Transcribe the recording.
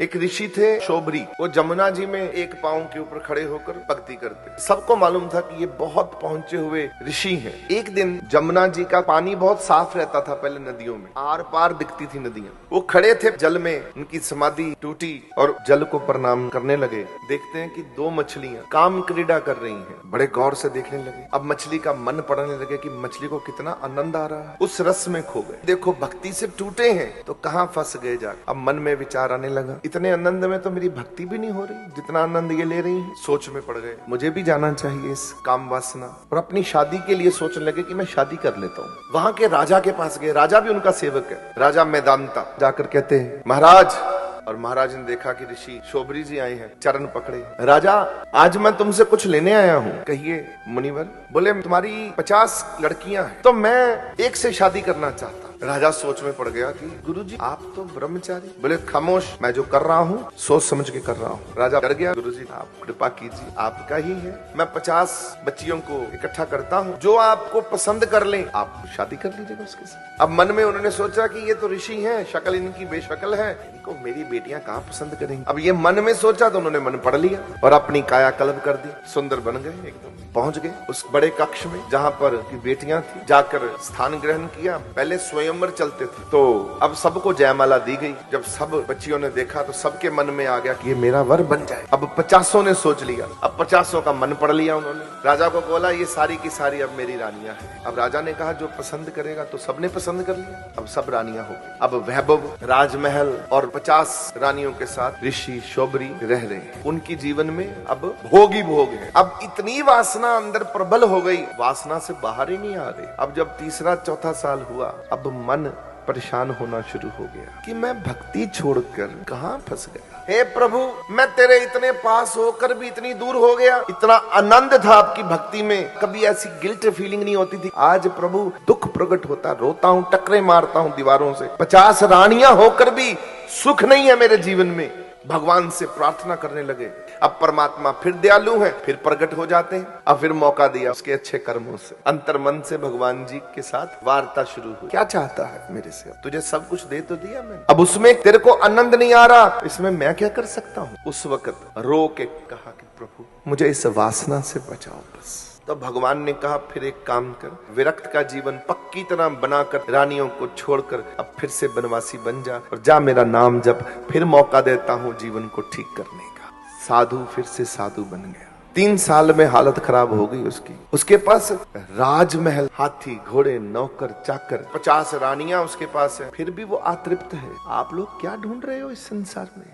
एक ऋषि थे शोभरी। वो जमुना जी में एक पांव के ऊपर खड़े होकर भक्ति करते। सबको मालूम था कि ये बहुत पहुंचे हुए ऋषि हैं। एक दिन जमुना जी का पानी बहुत साफ रहता था पहले नदियों में, आर पार दिखती थी नदियां। वो खड़े थे जल में, उनकी समाधि टूटी और जल को प्रणाम करने लगे। देखते हैं कि दो मछलियां काम क्रीड़ा कर रही हैं। बड़े गौर से देखने लगे। अब मछली का मन पड़ने लगे कि मछली को कितना आनंद आ रहा है। उस रस में खो गए। देखो भक्ति से टूटे हैं तो कहाँ फंस गए जाकर। अब मन में विचार आने लगा, इतने आनंद में तो मेरी भक्ति भी नहीं हो रही जितना आनंद ये ले रही है। सोच में पड़ गए, मुझे भी जाना चाहिए इस काम वासना। और अपनी शादी के लिए सोचने लगे कि मैं शादी कर लेता हूँ। वहां के राजा के पास गए। राजा भी उनका सेवक है, राजा मेदांता। जाकर कहते हैं महाराज। और महाराज ने देखा कि ऋषि शोभरी जी आए हैं, चरण पकड़े। राजा आज मैं तुमसे कुछ लेने आया हूँ। कहिए मुनिवर। बोले तुम्हारी 50 लड़कियां हैं तो मैं एक से शादी करना चाहता। राजा सोच में पड़ गया कि गुरुजी आप तो ब्रह्मचारी। बोले खामोश, मैं जो कर रहा हूँ सोच समझ के कर रहा हूँ। राजा डर गया। गुरुजी आप कृपा कीजिए, आपका ही है। मैं 50 बच्चियों को इकट्ठा करता हूँ, जो आपको पसंद कर ले आप शादी कर लीजिएगा उसके साथ। अब मन में उन्होंने सोचा कि ये तो ऋषि हैं, शक्ल इनकी बेशक्ल है, इनको मेरी बेटियां कहाँ पसंद करेंगी। अब ये मन में सोचा तो उन्होंने मन पढ़ लिया और अपनी काया कल्प कर दी। सुंदर बन गए एकदम। पहुंच गए उस बड़े कक्ष में जहाँ पर की बेटियां थी। जाकर स्थान ग्रहण किया। पहले स्वयंवर चलते थे तो अब सबको जयमाला दी गई। जब सब बच्चियों ने देखा तो सबके मन में आ गया कि ये मेरा वर बन जाए। अब 50 ने सोच लिया। अब 50 का मन पढ़ लिया उन्होंने। राजा को बोला ये सारी की सारी अब मेरी रानियां हैं। अब राजा ने कहा जो पसंद करेगा, तो सबने पसंद कर लिया। अब सब रानियां हो गई। अब वैभव, राजमहल और 50 रानियों के साथ ऋषि शोभरी रह रहे हैं। उनकी जीवन में अब भोग ही भोग है। अब इतनी वासना अंदर प्रबल हो गई, वासना से बाहर ही नहीं आ रही। अब जब तीसरा चौथा साल हुआ, अब मन परेशान होना शुरू हो गया कि मैं भक्ति छोड़कर कहाँ फंस गया। हे प्रभु, मैं तेरे इतने पास होकर भी इतनी दूर हो गया। इतना आनंद था आपकी भक्ति में, कभी ऐसी गिल्ट फीलिंग नहीं होती थी। आज प्रभु दुख प्रकट होता, रोता हूँ, टकरे मारता हूँ दीवारों से। 50 रानियां होकर भी सुख नहीं है मेरे जीवन में। भगवान से प्रार्थना करने लगे। अब परमात्मा फिर दयालु हैं, फिर प्रकट हो जाते हैं। अब फिर मौका दिया उसके अच्छे कर्मों से। अंतर मन से भगवान जी के साथ वार्ता शुरू हुई। क्या चाहता है मेरे से? तुझे सब कुछ दे तो दिया मैंने, अब उसमें तेरे को आनंद नहीं आ रहा, इसमें मैं क्या कर सकता हूँ? उस वक्त रो के कहा कि प्रभु मुझे इस वासना से बचाओ बस। तो भगवान ने कहा फिर एक काम कर, विरक्त का जीवन पक्की तरह बनाकर रानियों को छोड़कर अब फिर से बनवासी बन जा और जा मेरा नाम जप। फिर मौका देता हूँ जीवन को ठीक करने का। साधु फिर से साधु बन गया। 3 साल में हालत खराब हो गई उसकी। उसके पास राजमहल, हाथी, घोड़े, नौकर, चाकर, 50 रानियां उसके पास है, फिर भी वो अतृप्त है। आप लोग क्या ढूंढ रहे हो इस संसार में?